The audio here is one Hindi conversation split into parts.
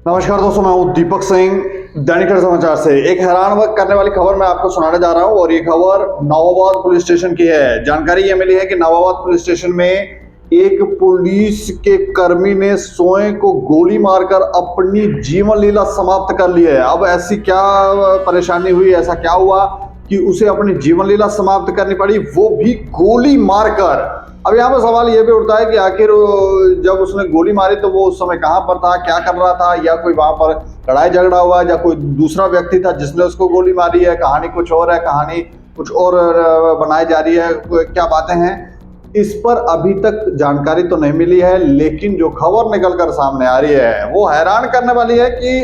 नमस्कार दोस्तों, मैं हूं दीपक सिंह दैनिक समाचार से। एक हैरान करने वाली खबर मैं आपको सुनाने जा रहा हूं और ये खबर नवाबाद पुलिस स्टेशन की है। जानकारी ये मिली है कि नवाबाद पुलिस स्टेशन में एक पुलिस के कर्मी ने स्वयं को गोली मारकर अपनी जीवन लीला समाप्त कर ली है। अब ऐसी क्या परेशानी हुई, ऐसा क्या हुआ कि उसे अपनी जीवन लीला समाप्त करनी पड़ी, वो भी गोली मारकर। अब यहाँ पर सवाल ये भी उठता है कि आखिर जब उसने गोली मारी तो वो उस समय कहाँ पर था, क्या कर रहा था, या कोई वहां पर लड़ाई झगड़ा हुआ, या कोई दूसरा व्यक्ति था जिसने उसको गोली मारी है। कहानी कुछ और है, कहानी कुछ और बनाई जा रही है, क्या बातें हैं, इस पर अभी तक जानकारी तो नहीं मिली है। लेकिन जो खबर निकल कर सामने आ रही है वो हैरान करने वाली है कि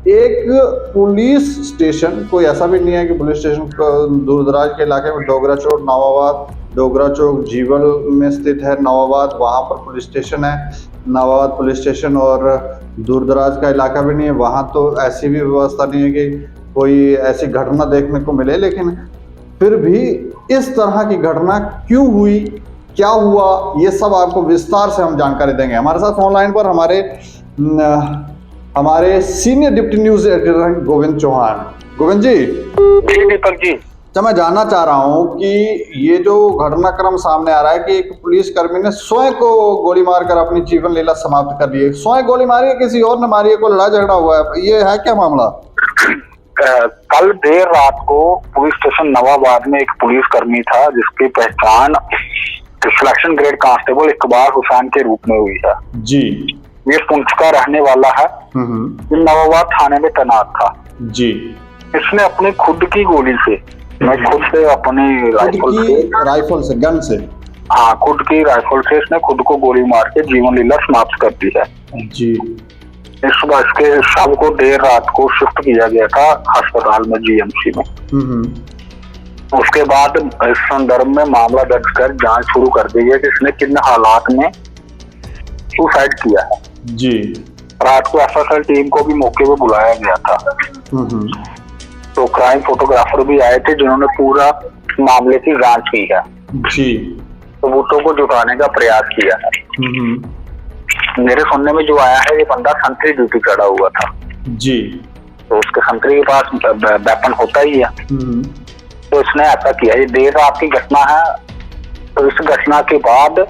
एक पुलिस स्टेशन, कोई ऐसा भी नहीं है कि पुलिस स्टेशन दूर दराज के इलाके में डोगरा चौक नवाबाद, डोगरा चौक जीवल में स्थित है नवाबाद, वहाँ पर पुलिस स्टेशन है नवाबाद पुलिस स्टेशन। और दूर दराज का इलाका भी नहीं है, वहाँ तो ऐसी भी व्यवस्था नहीं है कि कोई ऐसी घटना देखने को मिले। लेकिन फिर भी इस तरह की घटना क्यों हुई, क्या हुआ, ये सब आपको विस्तार से हम जानकारी देंगे। हमारे साथ फोन लाइन पर हमारे senior deputy news editor Govind Chauhan. Govind ji. जी दीपक जी। तो मैं जानना चाह रहा हूँ कि ये जो घटनाक्रम सामने आ रहा है कि एक पुलिस कर्मी ने स्वयं को गोली मारकर अपनी जीवन लीला समाप्त कर ली है। स्वयं गोली मारी है, किसी और ने मारी है, कोई लड़ाई झगड़ा हुआ है, ये है क्या मामला? कल देर रात को पुलिस स्टेशन नवाबाद में एक पुलिस कर्मी था जिसकी पहचान selection grade constable Iqbal Hussain के रूप में हुई है। जी। ये पुंछ का रहने वाला है, नवाबाद थाने में तैनात था। जी। इसने अपनी खुद की गोली से, मैं खुद से अपनी राइफल से, गन से, हाँ खुद की राइफल से इसने खुद को गोली मार के जीवन लीला समाप्त कर दी है। जी। इसके शाम को देर रात को शिफ्ट किया गया था अस्पताल में, जीएमसी में। उसके बाद इस संदर्भ में मामला दर्ज कर जांच शुरू कर दी है कि इसने किन हालात में सुसाइड किया है। जी। रात को एफएसएल टीम को भी मौके पे बुलाया गया था, तो क्राइम फोटोग्राफर भी आए थे जिन्होंने पूरा मामले की जांच की है। जी। सबूतों को जुटाने का प्रयास किया है। मेरे सुनने में जो आया है, ये बंदा संतरी ड्यूटी चढ़ा हुआ था। जी। तो उसके संतरी के पास वेपन होता ही है, तो इसने ऐसा किया। ये देर रात की घटना है, तो इस घटना के बाद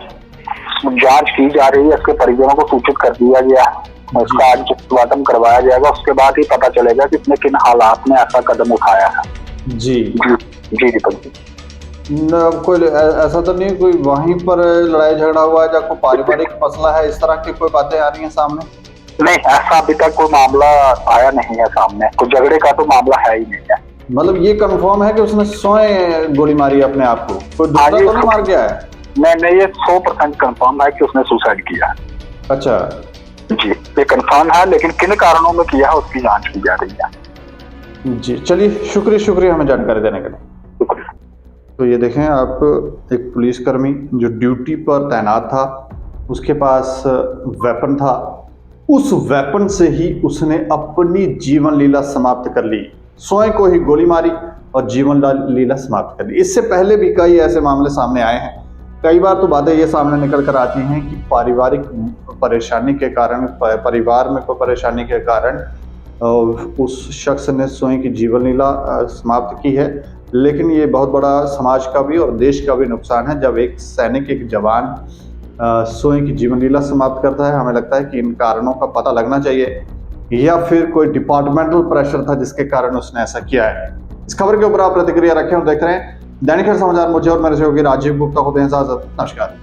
जांच की जा रही है, इसके परिजनों को सूचित कर दिया गया है, उसका आज पोस्टमार्टम करवाया जाएगा। उसके बाद ही पता चलेगा कि इसने किन हालात में ऐसा कदम उठाया है। जी जी दीपक जी। कोई ऐसा तो नहीं कोई वहीं पर लड़ाई झगड़ा हुआ है या कोई पारिवारिक मसला है, इस तरह की कोई बातें आ रही हैं सामने? नहीं, ऐसा अभी तक कोई मामला आया नहीं है सामने, कोई झगड़े का तो मामला है ही नहीं है। मतलब ये कंफर्म है कि उसने स्वयं गोली मारी है अपने आप को, कोई दूसरा तो नहीं मार गया है? नहीं, ये 100% कंफर्म है कि उसने सुसाइड किया है। अच्छा जी, ये कंफर्म है, लेकिन किन कारणों में किया है उसकी जांच की जा रही है। जी, चलिए, शुक्रिया हमें जानकारी देने के लिए। शुक्रिया। तो ये देखें आप, एक पुलिसकर्मी जो ड्यूटी पर तैनात था, उसके पास वेपन था, उस वेपन से ही उसने अपनी जीवन लीला समाप्त कर ली, स्वयं को ही गोली मारी और जीवन लीला समाप्त कर ली। इससे पहले भी कई ऐसे मामले सामने आए हैं। कई बार तो बातें ये सामने निकल कर आती हैं कि पारिवारिक परेशानी के कारण, परिवार में कोई परेशानी के कारण उस शख्स ने स्वयं की जीवन लीला समाप्त की है। लेकिन ये बहुत बड़ा समाज का भी और देश का भी नुकसान है जब एक सैनिक, एक जवान स्वयं की जीवन लीला समाप्त करता है। हमें लगता है कि इन कारणों का पता लगना चाहिए, या फिर कोई डिपार्टमेंटल प्रेशर था जिसके कारण उसने ऐसा किया है। इस खबर के ऊपर आप प्रतिक्रिया रखें और देख रहे हैं दैनिक समाचार। मुझे और मेरे सहयोगी राजीव गुप्ता को दें इजाजत। नमस्कार।